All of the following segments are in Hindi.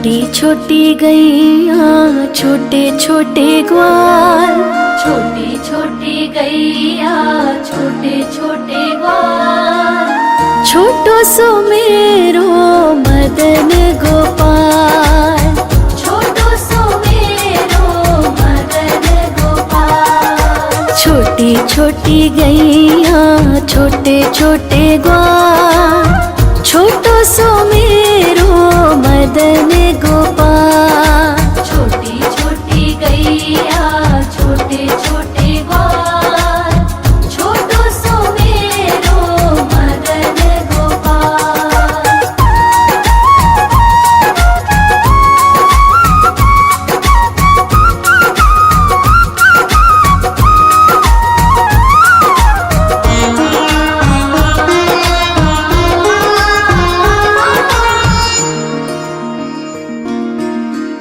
छोटी छोटी गैया छोटे छोटे ग्वाल, छोटी छोटी गैया छोटे छोटे ग्वाल, छोटो सो मेरो मदन गोपाल, छोटो सो मेरो मदन गोपाल। छोटी छोटी गैया छोटे छोटे ग्वाल, छोटो सो मेरो मदन गोपाल। छोटी छोटी गैया छोटे छोटे ग्वाल, छोटो सो मेरो मदन गोपाल।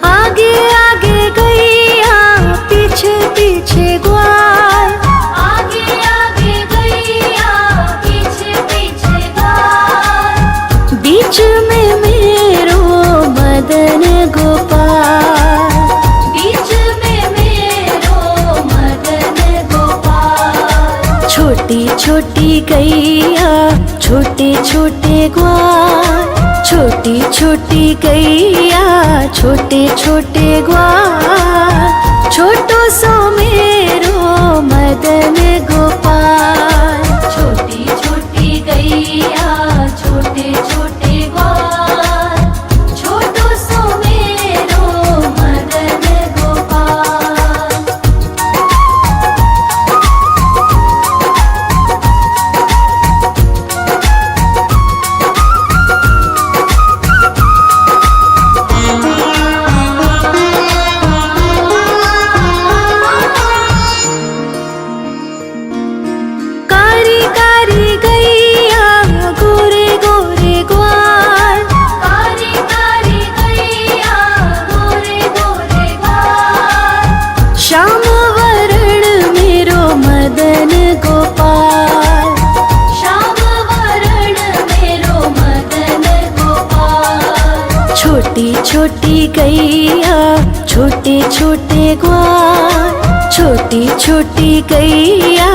आगे आगे गैया पीछे पीछे ग्वाल, आगे आगे गैया पीछे पीछे ग्वाल, बीच में मेरो मदन गोपाल। बीच में मेरो मदन गोपाल। छोटी छोटी गैया छोटे छोटे ग्वाल, छोटी छोटी गैया छोटे छोटे ग्वाल, छोटो सो मेरो मदन गोपाल। छोटी छोटी गैया छोटे छोटे ग्वाल, छोटो सो मेरो मदन गोपाल। कारी कारी गैया गोरे गोरे ग्वाल, कारी कारी गैया गोरे गोरे ग्वाल, श्याम वरण मेरो मदन गोपाल। श्याम वरण मेरो मदन गोपाल। छोटी छोटी गैया छोटे छोटे ग्वाल, छोटी छोटी गैया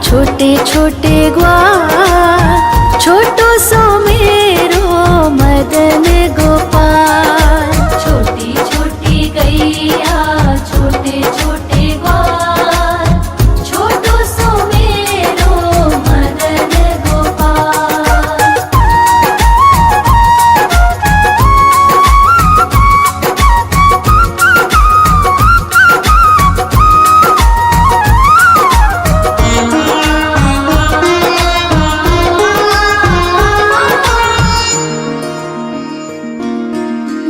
छोटे छोटे ग्वाल, छोटो सो मेरो मदन गोपाल। छोटी छोटी गैया छोटे छोटे ग्वाल, छोटो सो मेरो मदन गोपाल।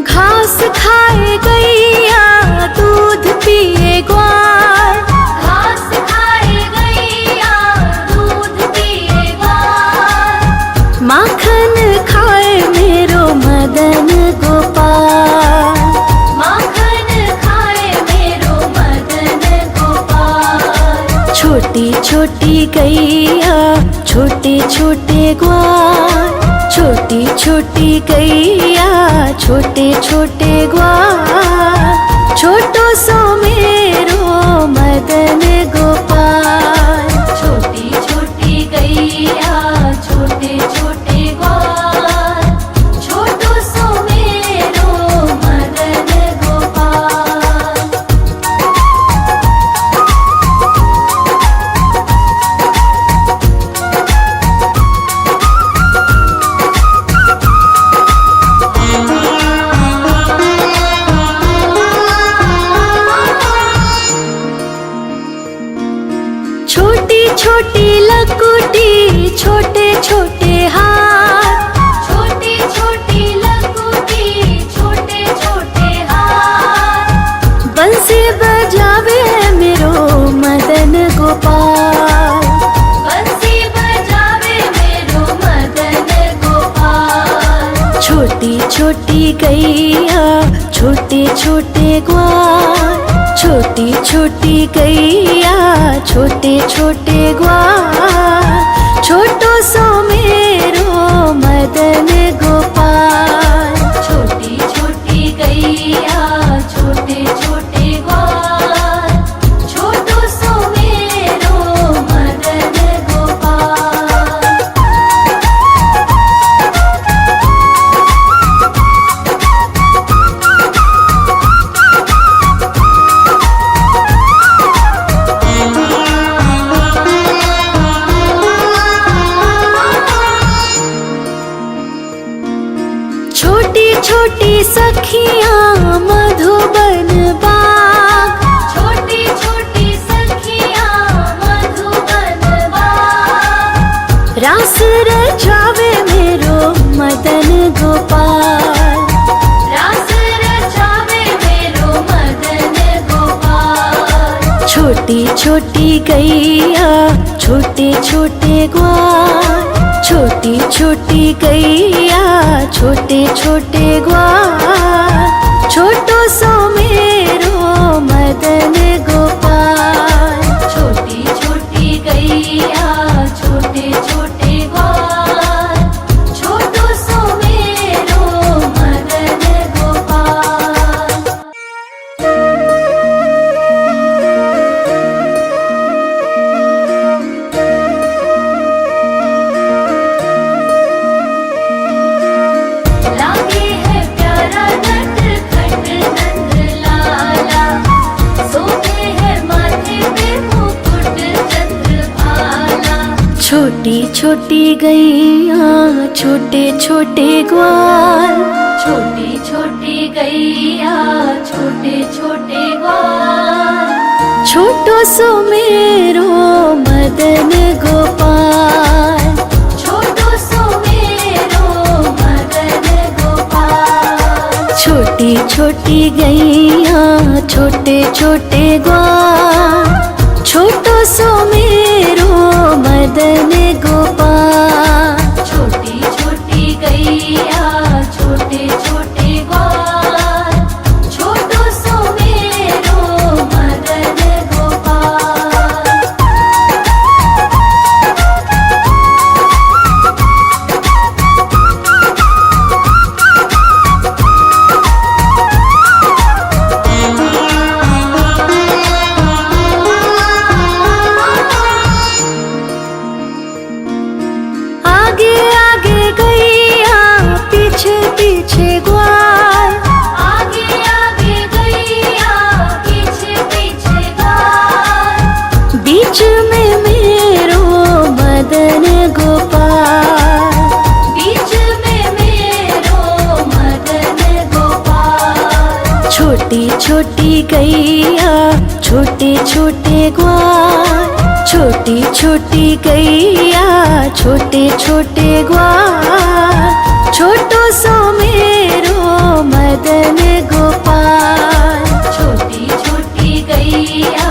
घास खाए गैया दूध पिए ग्वाल, घास खाए गैया दूध पिए ग्वाल, माखन खाए मेरो मदन गोपाल। माखन खाए मेरो मदन गोपाल। छोटी छोटी गैया छोटे छोटे ग्वाल, छोटी छोटी गैया छोटे छोटे ग्वाल, छोटो सो मेरो मदन गोपाल। छोटी छोटी गैया छोटे छोटे ग्वाल, छोटो सो मेरो मदन गोपाल। छोटी छोटी लकुटी छोटे छोटे हाथ, छोटी छोटी लकुटी छोटे छोटे हाथ, बंसी बजावे मेरो मदन गोपाल। बंसी बजावे मेरो मदन गोपाल। छोटी छोटी गैया छोटे छोटे ग्वाल, छोटी छोटी गैया छोटे छोटे ग्वाल, छोटो सो मेरो मदन गोपाल। छोटी छोटी गैया रास रचावे मेरो मदन गोपाल। रास रचावे मेरो मदन गोपाल। छोटी छोटी गैया छोटे छोटे ग्वाल। छोटी छोटी गैया छोटे छोटे ग्वाल। छोटो सो मेरो मदन गोपाल। छोटी छोटी गैया छोटे छोटे ग्वाल। छोटो सो मेरो मदन गोपाल। लागे है प्यारा नटखट नंद लाला। सोते है माथे पे मुकुट चंद्रभाला। छोटी छोटी गैया छोटे छोटे ग्वाल। छोटी छोटी गैया छोटे छोटे ग्वाल। छोटो सो मेरो मदन गोपाल। छोटो सो मेरो मदन गोपाल। छोटी छोटी गैया छोटे छोटे ग्वाल। छोटो सो मेरो मदन गोपाल। छोटी छोटी गैया छोटे छोटे ग्वाल। छोटो सो मेरो मदन गोपाल। आगे आगे गैया पीछे पीछे ग्वाल। आगे आगे गैया पीछे पीछे ग्वाल। बीच में मेरो मदन गोपाल। बीच में मेरो मदन गोपाल। छोटी छोटी गैया छोटे छोटे ग्वाल। छोटी छोटी गैया छोटे छोटे ग्वाल। छोटो सो मेरो मदन गोपाल। छोटी छोटी गैया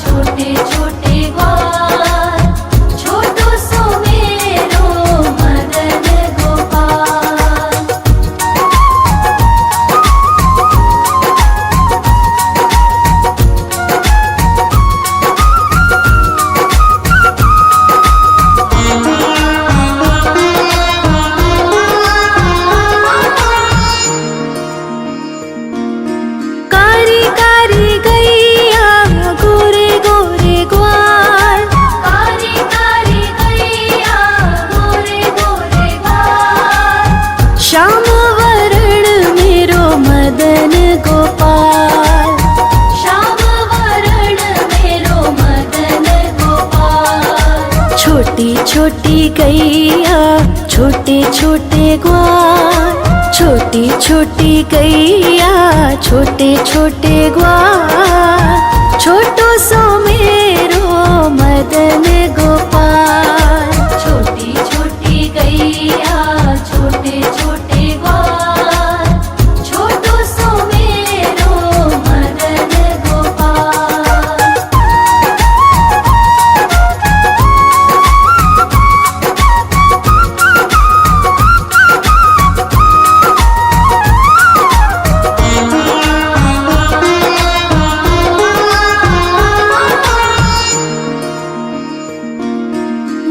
छोटे छोटे ग्वाल। छोटो सो मेरो मदन गोपाल। कारी कारी गैया गोरे गोरे ग्वाल। कारी कारी गैया गोरे गोरे ग्वाल। श्याम वरण मेरो मदन गोपाल। श्याम वरण मेरो मदन गोपाल। छोटी छोटी गैया छोटे छोटे ग्वाल। छोटी छोटी गैया छोटे छोटे ग्वाल। छोटो सो मेरो मदन गोपाल। छोटी छोटी गैया छोटे छोटे ग्वाल। छोटो सो मेरो मदन गोपाल।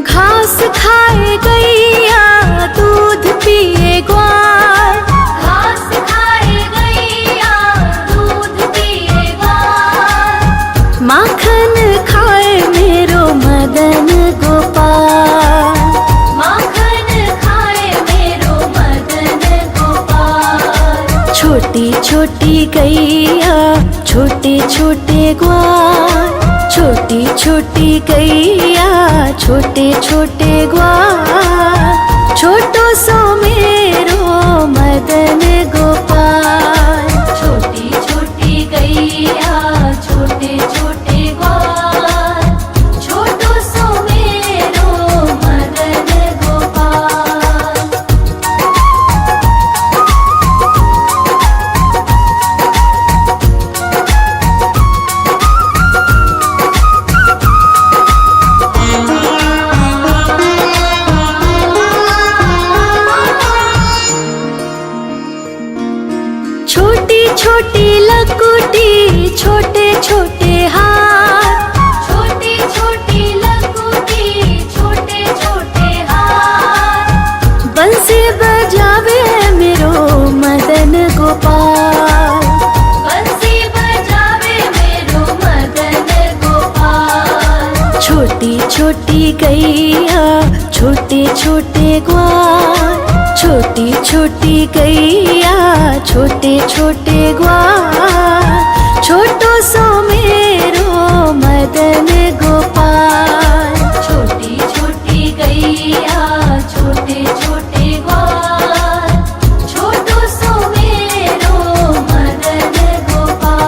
घास खाए गैया दूध पिए ग्वाल। घास खाए गैया दूध पिए ग्वाल। माखन खाए मेरो मदन गोपाल। माखन खाए मेरो मदन गोपाल। छोटी छोटी गैया छोटे छोटे ग्वाल। छोटी छोटी गैया छोटे छोटे ग्वाल। छोटो सो मेरो मदन गोपाल। छोटी छोटी गैया छोटे छोटे ग्वाल। छोटो सो मेरो मदन गैया छोटे छोटे ग्वाल, छोटी छोटी गैया छोटे छोटे ग्वाल, छोटो सो मेरो मदन गोपाल। छोटी छोटी गैया छोटे छोटे ग्वाल, छोटो सो मेरो मदन गोपाल।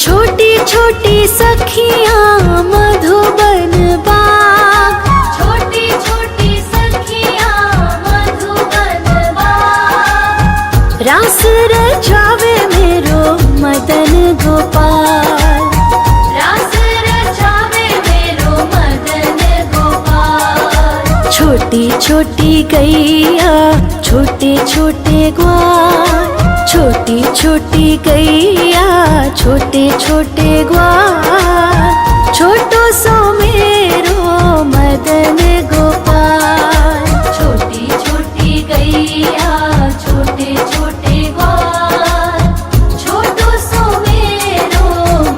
छोटी छोटी सखियाँ मधुबन बाग, छोटी छोटी सखियाँ मधुबन बाग, रास रचावे मेरो मदन गोपाल। रास रचावे मेरो मदन गोपाल। छोटी छोटी गैया छोटे छोटे ग्वाल, छोटी छोटी गैया छोटे छोटे ग्वाल, छोटो सो मेरो मदन गोपाल। छोटी छोटी गैया छोटे छोटे ग्वाल, छोटो सो मेरो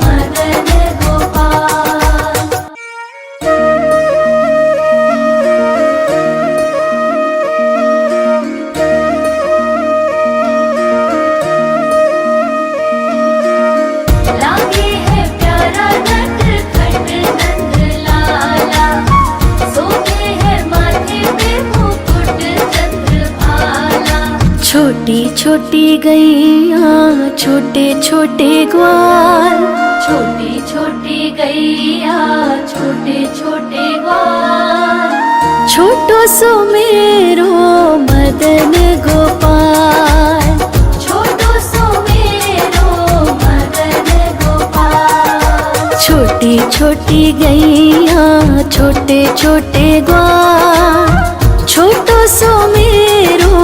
मदन गोपाल। लागे है प्यारा नटखट नंद लाला, सोते है माथे पे मुकुट चंद्रभाला। छोटी छोटी गैया छोटे छोटे ग्वाल, छोटी छोटी गैया छोटे छोटे ग्वाल, छोटो सो मेरो मदन गोपाल। छोटो सो मेरो मदन गोपाल। छोटी छोटी गैया छोटे छोटे ग्वाल, छोटो सो मेरो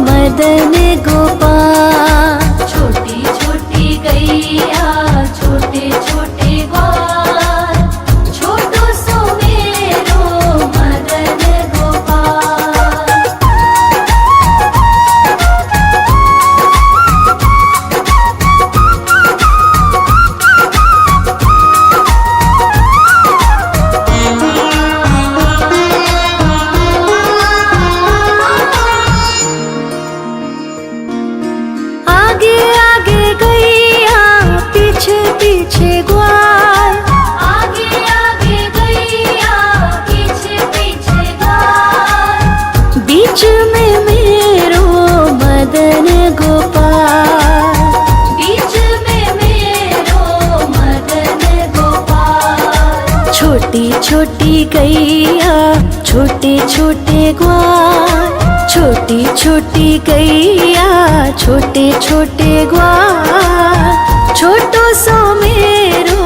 मदन गोपाल। छोटी छोटी गैया छोटे छोटे ग्वाल, छोटो सो मेरो मदन गोपाल। आगे आगे गैया पीछे पीछे ग्वाल, आगे आगे गैया पीछे पीछे ग्वाल, बीच में मेरो मदन गोपाल। बीच में मेरो मदन गोपाल। छोटी छोटी गैया छोटे छोटे ग्वाल, छोटी छोटी गैया छोटे छोटे ग्वाल, छोटो सो मेरो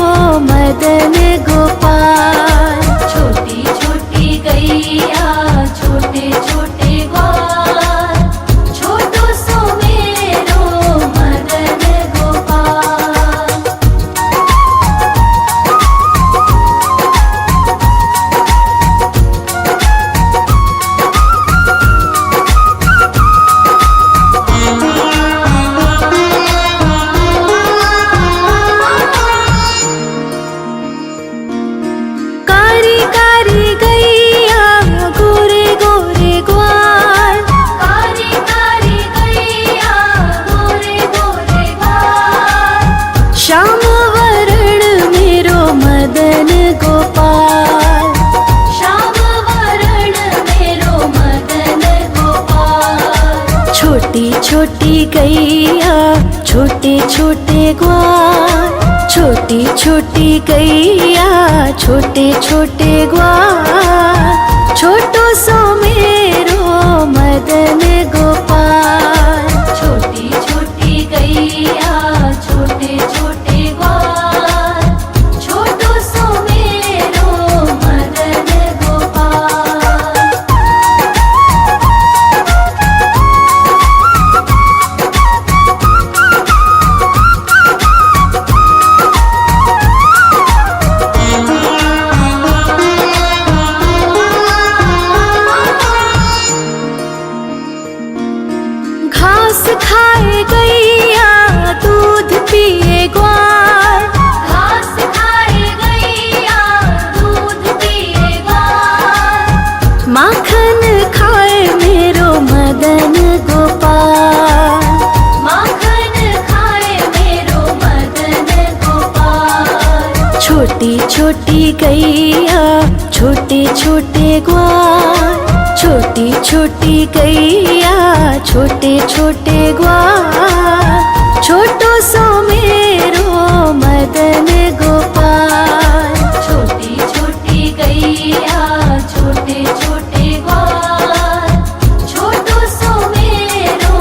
मदन गोपाल। छोटी छोटी गैया छोटे छोटे ग्वाल, छोटो सो मेरो मदन गोपाल। कारी कारी गैया गोरे गोरे ग्वाल, कारी कारी गैया गोरे गोरे ग्वाल, श्याम वरण मेरो मदन गोपाल। श्याम वरण मेरो मदन गोपाल। छोटी छोटी गैया छोटे छोटे ग्वाल, छोटी छोटी गैया छोटे छोटे ग्वाल, छोटो सो मेरो मदन गोपाल। छोटी छोटी गैया छोटे छोटे ग्वाल, छोटो सो मेरो मदन गोपाल। छोटी छोटी गैया छोटे छोटे ग्वाल, छोटी छोटी गैया छोटे छोटे ग्वाल, छोटो सो मेरो मदन गोपाल। छोटी छोटी गैया छोटे छोटे ग्वाल, छोटो सो मेरो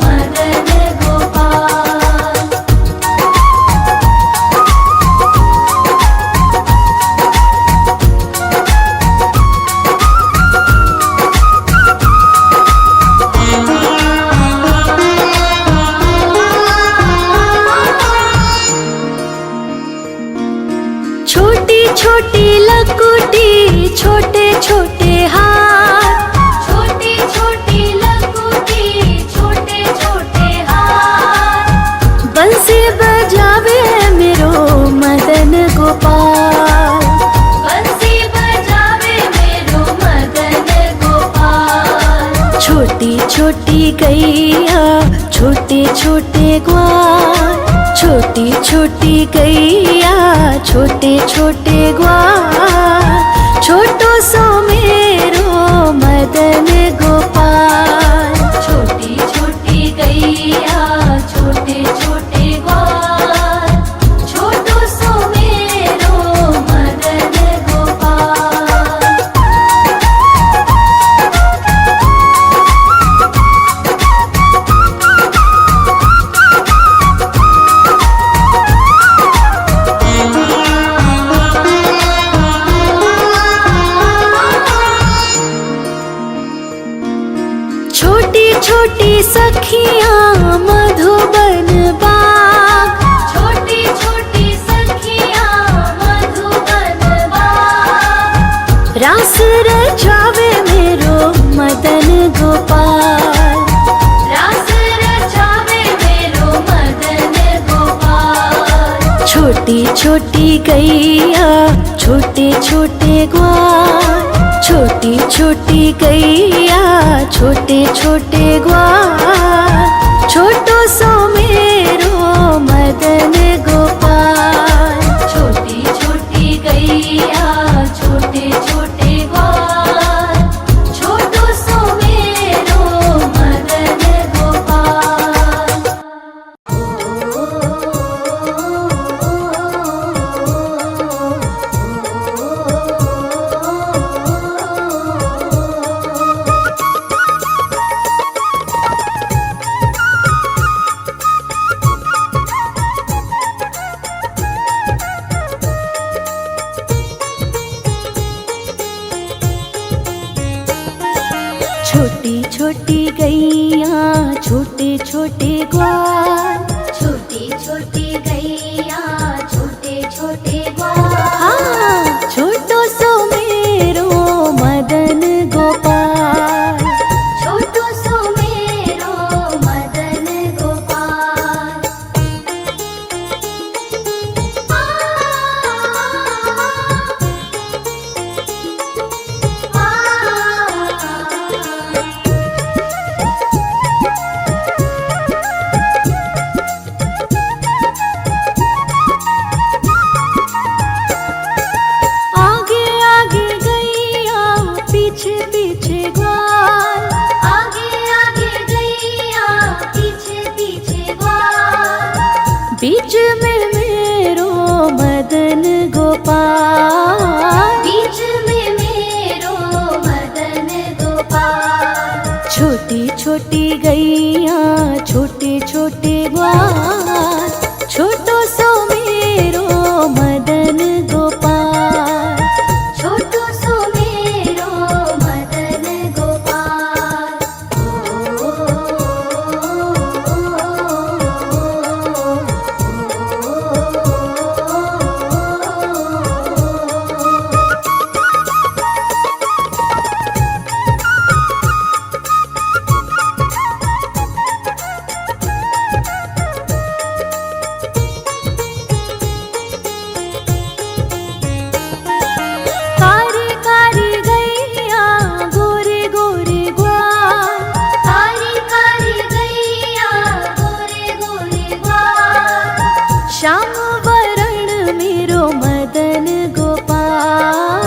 मदन गोपाल। छोटी छोटी लकुटी छोटे छोटे हाथ, छोटी छोटी लकुटी छोटे छोटे हाथ, बंसी बजावे मेरो मदन गोपाल। बंसी बजावे मेरो मदन गोपाल। छोटी छोटी गैया छोटे छोटे ग्वाल, छोटी छोटी गैया छोटे छोटे ग्वाल, छोटो सो मेरो मदन गोपाल। छोटी छोटी गैया छोटे छोटे ग्वाल, छोटो सो मेरो मदन गोपाल। छोटी छोटी सखियाँ मधुबन बाग, छोटी छोटी सखियाँ मधुबन बाग, रास रचावे मेरो मदन गोपाल। रास रचावे मेरो मदन गोपाल। छोटी छोटी गैया छोटे छोटे ग्वाल, छोटी छोटी गैया छोटे छोटे ग्वाल, छोटो सो मेरो मदन गोपाल। छोटी छोटी गैया छोटे छोटे ग्वाल, छोटो सो मेरो मदन गोपाल। छोटी छोटी गैया छोटे छोटे ग्वाल, छोटी छोटी गैया छोटे छोटे ग्वाल, हाँ छोटो सो मेरो मदन गोपाल। छोटो सो मेरो मदन गोपाल। मदन गोपाल।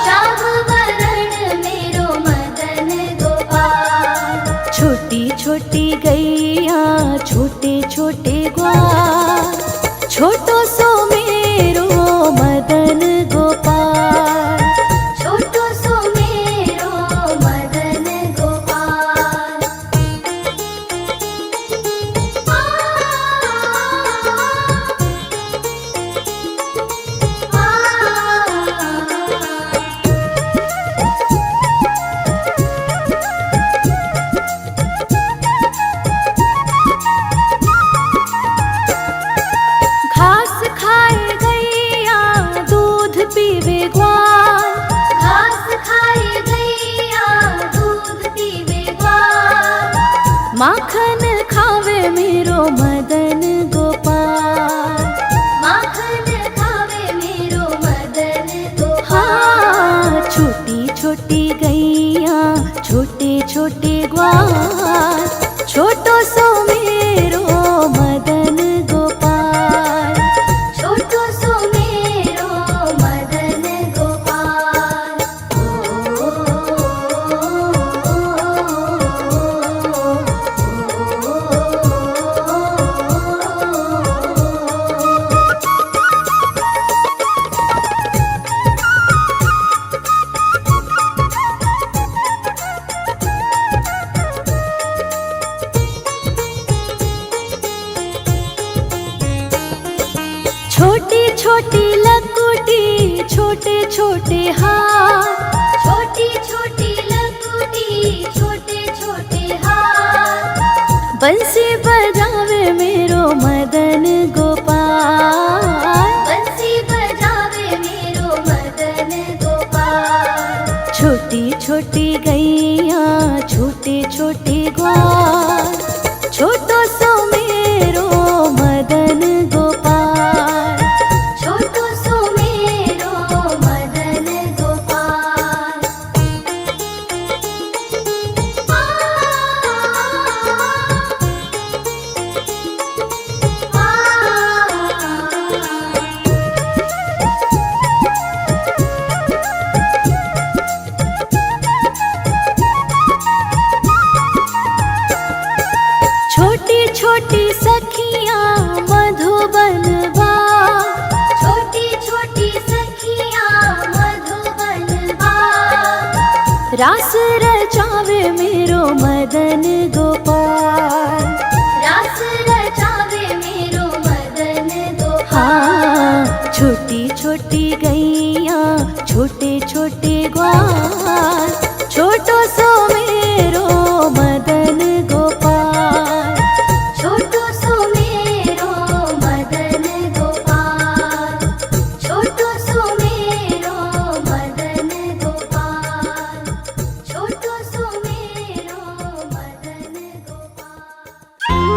श्याम वरण मेरो मदन गोपाल। छोटी छोटी गैया छोटे छोटे ग्वाल, छोटो सो मेरो मदन गोपाल। छोटो सो मेरो मदन गोपाल। घास खाए गैया दूध पीवे ग्वाल, घास खाए गैया दूध पीवे ग्वाल। माखन खावे मेरो मदन गोपाल। माखन खावे मेरो मदन गोपाल। हाँ, छोटी छोटी गैया छोटे छोटे ग्वाल, छोटो सो मेरो मदन गोपाल। छोटो सो मेरो मदन गोपाल। छोटी छोटी लकुटी छोटे छोटे हाथ, छोटी छोटी लकुटी छोटे छोटे हाथ। बंसी बजावे मेरो मदन गोपाल। बंसी बजावे मेरो मदन गोपाल। छोटी छोटी गैया छोटे छोटे ग्वाल, छोटो सो मेरो मदन गोपाल। छोटो सो मेरो मदन गोपाल। छोटी छोटी सखियाँ मधुबन बाग, छोटी छोटी सखियाँ मधुबन बाग। रास रचावे मेरो मदन गोपाल। रास रचावे मेरो मदन गोपाल। हाँ, छोटी छोटी गैया छोटे छोटे ग्वाल,